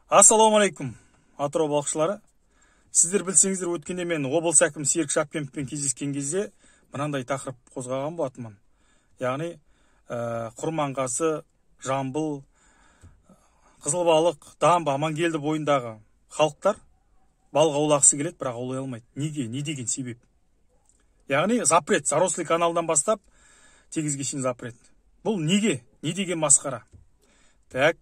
Ассалаумағалейкум, Атырау балықшылары. Сіздер білсеңіздер, өткенде мен облыс әкімі Серік Шапкеновпен кездескен кезде мынандай тақырып қозғаған болатынмын. Яғни Құрманғазы, Жамбыл, Қызылбалық, Дамбы, Амангелді бойындағы халықтар балық аулағысы келеді, бірақ аулай алмайды. Неге? Не деген себеп? Яғни запрет, Зарослый каналдан бастап теңізге шейін запрет. Бұл неге? Не деген масқара? Так,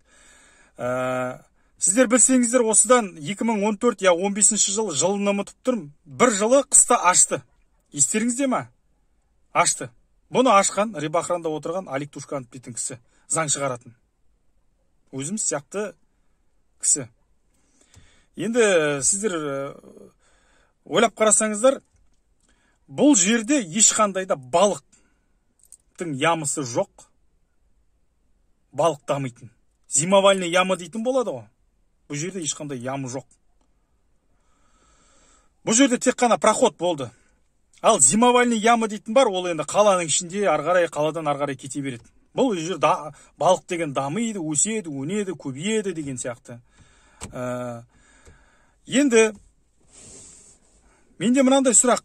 сіздер білсеңіздер, осыдан 2014 я 15 жылын ұмытып тұрмын. Бір жылы қыста ашты. Естеріңізде ма? Ашты. Бұны ашқан, Рибахранда отырған Алик Тушканов дейтін кісі, заң шығаратын. Өзім сияқты кісі. Енді сіздер ойлап қарасаңыздар, бұл жерде ешқандай да балықтың ямысы жоқ. Балық дамитын. Зимовальный ямы дейтін болады ғой. Бұл жерде ешқандай ямы жоқ. Бұл жерде тек қана проход болды. Ал зимовальный ямы дейтін бар, ол енді қаланың ішінде арғарай, қаладан арғарай кете береді. Бұл жер балық деген дамиды, өседі, өнеді, көбейеді деген сияқты. Енді менде мынандай сұрақ.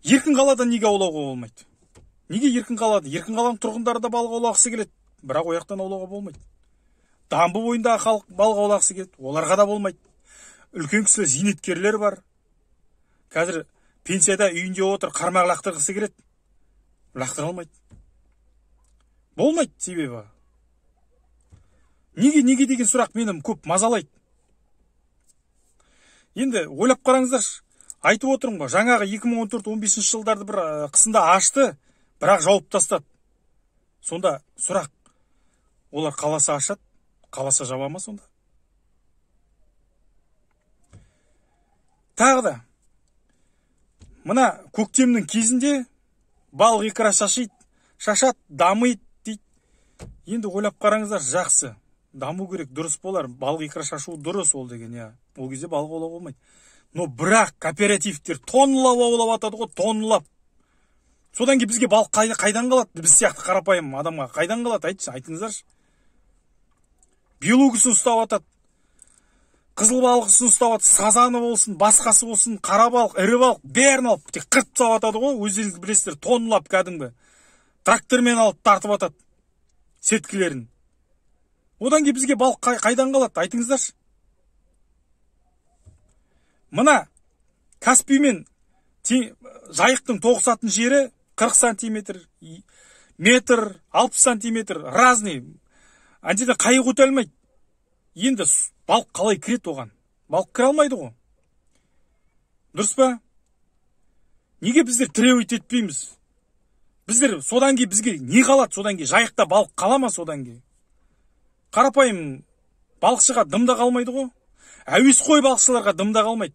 Еркін қаладан неге аулауға болмайды? Неге еркін қалады? Еркін қаланың тұрғындары да балық аулағысы келеді, бірақ ояқтан аулауға болмайды. Дамбы бойындағы халық балық аулағысы келеді, оларға да болмайды. Үлкен кісілер, зейнеткерлер бар. Қазір пенсияда үйінде отыр, қармақ лақтырғысы келеді, лақтыра алмайды. Болмайды себебі. Неге деген сұрақ менің көп мазалайды. Енді ойлап қараңыздар, айтып отырмын ғой, жаңағы 2014-15 жылдарды бір қысында ашты, бірақ жауып тастады. Сонда сұрақ, олар қаласа ашады, қаласа жаба ма сонда? Тағы да, мына көктемнің кезінде балық икра шашады, дамиды дейді. Енді ойлап қараңыздар, жақсы. Даму керек, дұрыс болар. Балық икра шашу дұрыс ол деген, я. Ол кезде балық аулауға болмайды. Но бірақ кооперативтер тонналап аулап атады ғой, тонналап. Содан кейін бізге балық қайдан қалады? Біз сияқты қарапайым адамға қайдан қалады? Айтыңыздаршы. Белугісін ұстап атады. Қызыл балықсын ұстап атады. Сазаны болсын, басқасы болсын, қара балық, ірі балық, бәрін алып, тек қырып тастап атады ғой. Өздеріңіз білесіздер, тонналап кәдімгі. Трактормен алып тартып атады сеткілерін. Одан кейін бізге балық қайдан қалады? Айтыңыздаршы. Мына Каспий мен жайықтың тоғысатын жері 40 сантиметр, метр, 60 сантиметр, разный. Андеде қайық өте алмайды. Енді балық қалай кіреді оған? Балық кіре алмайды ғой. Дұрыс па? Неге біздер требовать етпейміз? Біздер содан кейін бізге не қалады? Содан кейін жайықта балық қала ма содан кейін? Қарапайым балықшыға дымда қалмайды ғой. Әуесқой балықшыларға дымда қалмайды.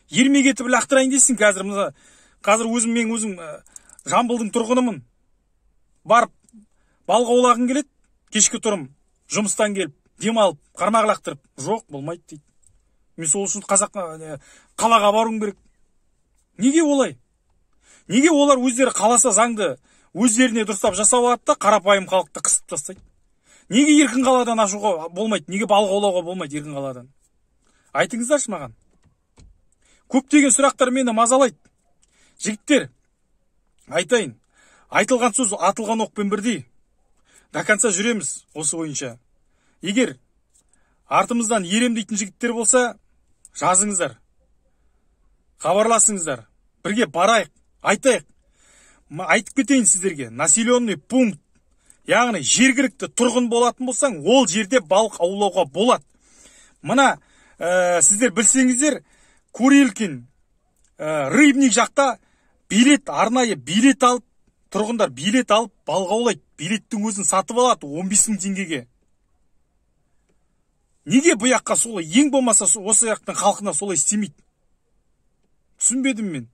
Ермек етіп лақтырайын дейсің қазір. Қазір өзім Жамбылдың тұрғынымын. Барып балық аулағым келеді. Кешкі тұрым, жұмыстан келіп, демалып, қармақ лақтырып. Жоқ, болмайды дейді. Мен сол үшін қалаға баруым керек. Неге олай? Неге олар өздері қаласа заңды өздеріне дұрыстап жасап алады да қарапайым халықты қысып тастайды? Неге еркін қаладан ашуға болмайды? Неге балық аулауға болмайды еркін қаладан? Айтыңыздаршы маған. Көптеген сұрақтар мені мазалайды. Жігіттер, айтайын. Айтылған сөз атылған оқпен бірдей. До конца жүреміз осы бойынша. Егер артымыздан ерем дейтін жігіттер болса, жазыңыздар. Хабарласыңыздар. Бірге барайық, айтайық. Айтып кетейін сіздерге. Населенный пункт, яғни жергілікті тұрғын болатын болсаң, ол жерде балық аулауға болады. Мына сіздер білсеңіздер, Курилкин рыбник жақта билет, арнайы билет алып, тұрғындар билет алып балық аулайды. Билеттің өзін сатып алады 15 000 теңгеге. Неге бұяққа солай, ең болмаса осы жақтың халқына солай істемейді? Түсінбедім мен.